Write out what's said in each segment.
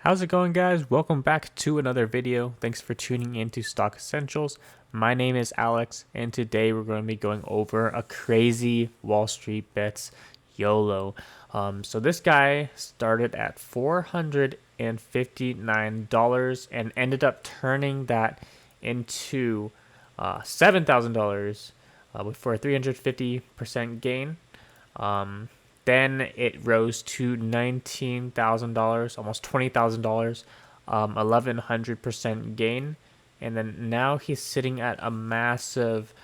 How's it going, guys? Welcome back to another video. Thanks for tuning in to Stock Essentials. My name is Alex, and today we're going to be going over a crazy Wall Street Bets Yolo. So this guy started at $459 and ended up turning that into $7,000 for a 350% gain. Then it rose to $19,000, almost $20,000, 1,100% gain. And then now he's sitting at a massive,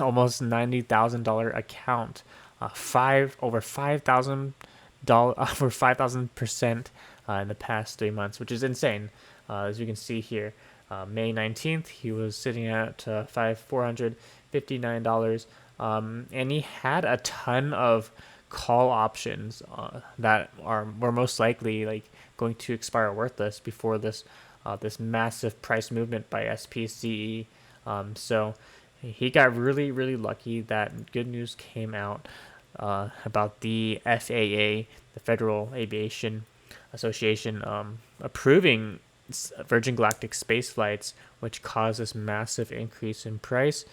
almost $90,000 account, over $5,000, over 5,000% in the past 3 months, which is insane. As you can see here, May 19th, he was sitting at $459, and he had a ton of call options that were most likely going to expire worthless before this massive price movement by SPCE. So he got really lucky that good news came out about the FAA, the Federal Aviation Association, approving Virgin Galactic space flights, which caused this massive increase in price.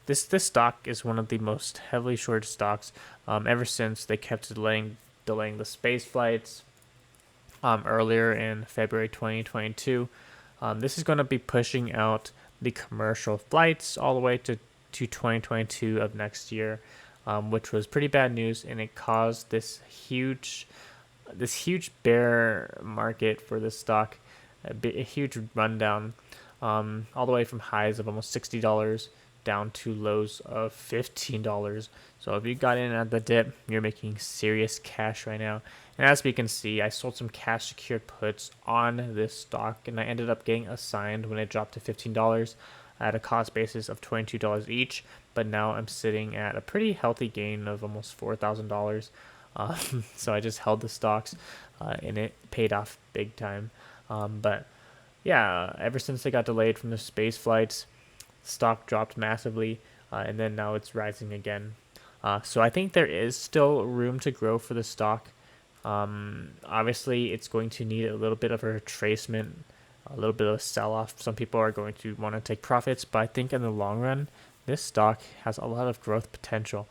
This stock is one of the most heavily shorted stocks ever since they kept delaying the space flights earlier in February 2022. This is going to be pushing out the commercial flights all the way to 2022 of next year, which was pretty bad news, and it caused this huge bear market for this stock, a huge rundown, all the way from highs of almost $60 down to lows of $15. So if you got in at the dip, you're making serious cash right now. And as we can see, I sold some cash secured puts on this stock, and I ended up getting assigned when it dropped to $15 at a cost basis of $22 each. But now I'm sitting at a pretty healthy gain of almost $4,000. So I just held the stocks, and it paid off big time. But yeah, ever since they got delayed from the space flights, stock dropped massively, and then now it's rising again. So I think there is still room to grow for the stock. Obviously, it's going to need a little bit of a retracement, a little bit of a sell-off. Some people are going to want to take profits, but I think in the long run, this stock has a lot of growth potential.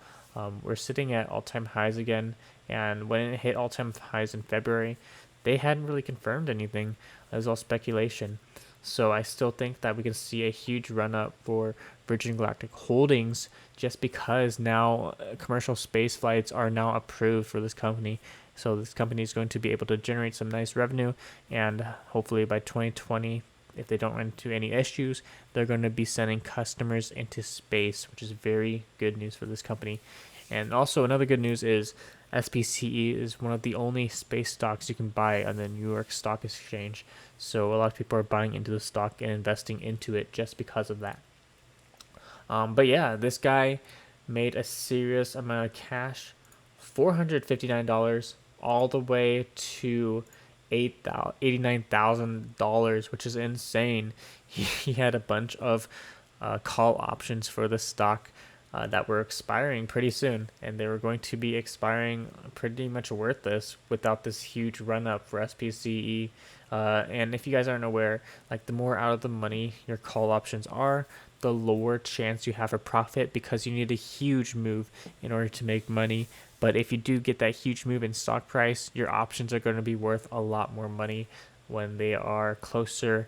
We're sitting at all-time highs again, and when it hit all-time highs in February, they hadn't really confirmed anything. It was all speculation. So I still think that we can see a huge run up for Virgin Galactic Holdings, just because now commercial space flights are now approved for this company. So this company is going to be able to generate some nice revenue, and hopefully by 2020, if they don't run into any issues, they're going to be sending customers into space, which is very good news for this company. And also another good news is SPCE is one of the only space stocks you can buy on the New York Stock Exchange. So a lot of people are buying into the stock and investing into it just because of that. But yeah, this guy made a serious amount of cash, $459 all the way to $89,000, which is insane. He had a bunch of call options for the stock that were expiring pretty soon, and they were going to be expiring pretty much worthless without this huge run up for SPCE. And if you guys aren't aware, like, the more out of the money your call options are, the lower chance you have a profit, because you need a huge move in order to make money. But if you do get that huge move in stock price, your options are going to be worth a lot more money when they are closer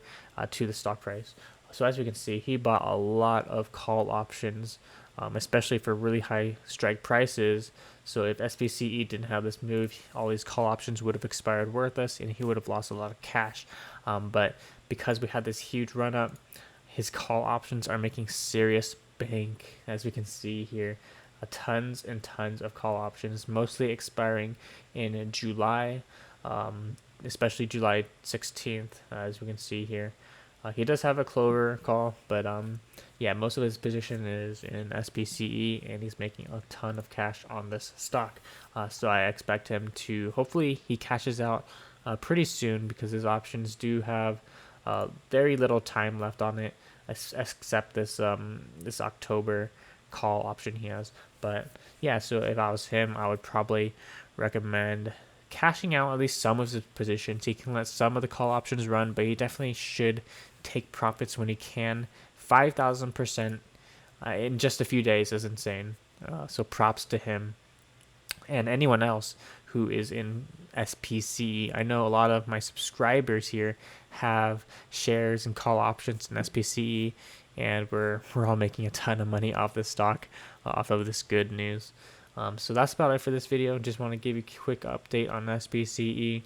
to the stock price. So as we can see, he bought a lot of call options, especially for really high strike prices. So if SPCE didn't have this move, all these call options would have expired worthless, and he would have lost a lot of cash. But because we had this huge run up, his call options are making serious bank, as we can see here. Tons and tons of call options, mostly expiring in July, especially July 16th, as we can see here. He does have a clover call, but yeah, most of his position is in SPCE, and he's making a ton of cash on this stock. So I expect him to, hopefully he cashes out pretty soon, because his options do have very little time left on it, except this October call option he has. But yeah, so if I was him, I would probably recommend cashing out at least some of his positions. He can let some of the call options run, but he definitely should take profits when he can. 5,000% in just a few days is insane. So props to him and anyone else who is in SPCE. I know a lot of my subscribers here have shares and call options in SPCE, and we're all making a ton of money off this stock, off of this good news. So that's about it for this video. Just want to give you a quick update on SPCE,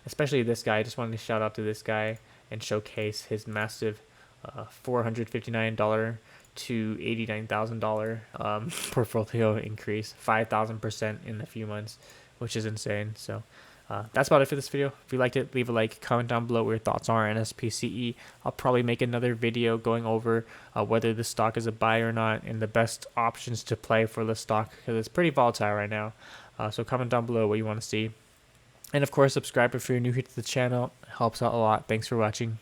especially this guy. I just wanted to shout out to this guy and showcase his massive $459 to $89,000 portfolio increase, 5,000% in a few months, which is insane. So that's about it for this video. If you liked it, leave a like, comment down below what your thoughts are on SPCE. I'll probably make another video going over whether the stock is a buy or not and the best options to play for the stock, because it's pretty volatile right now. So comment down below what you want to see. And of course, subscribe if you're new here to the channel. It helps out a lot. Thanks for watching.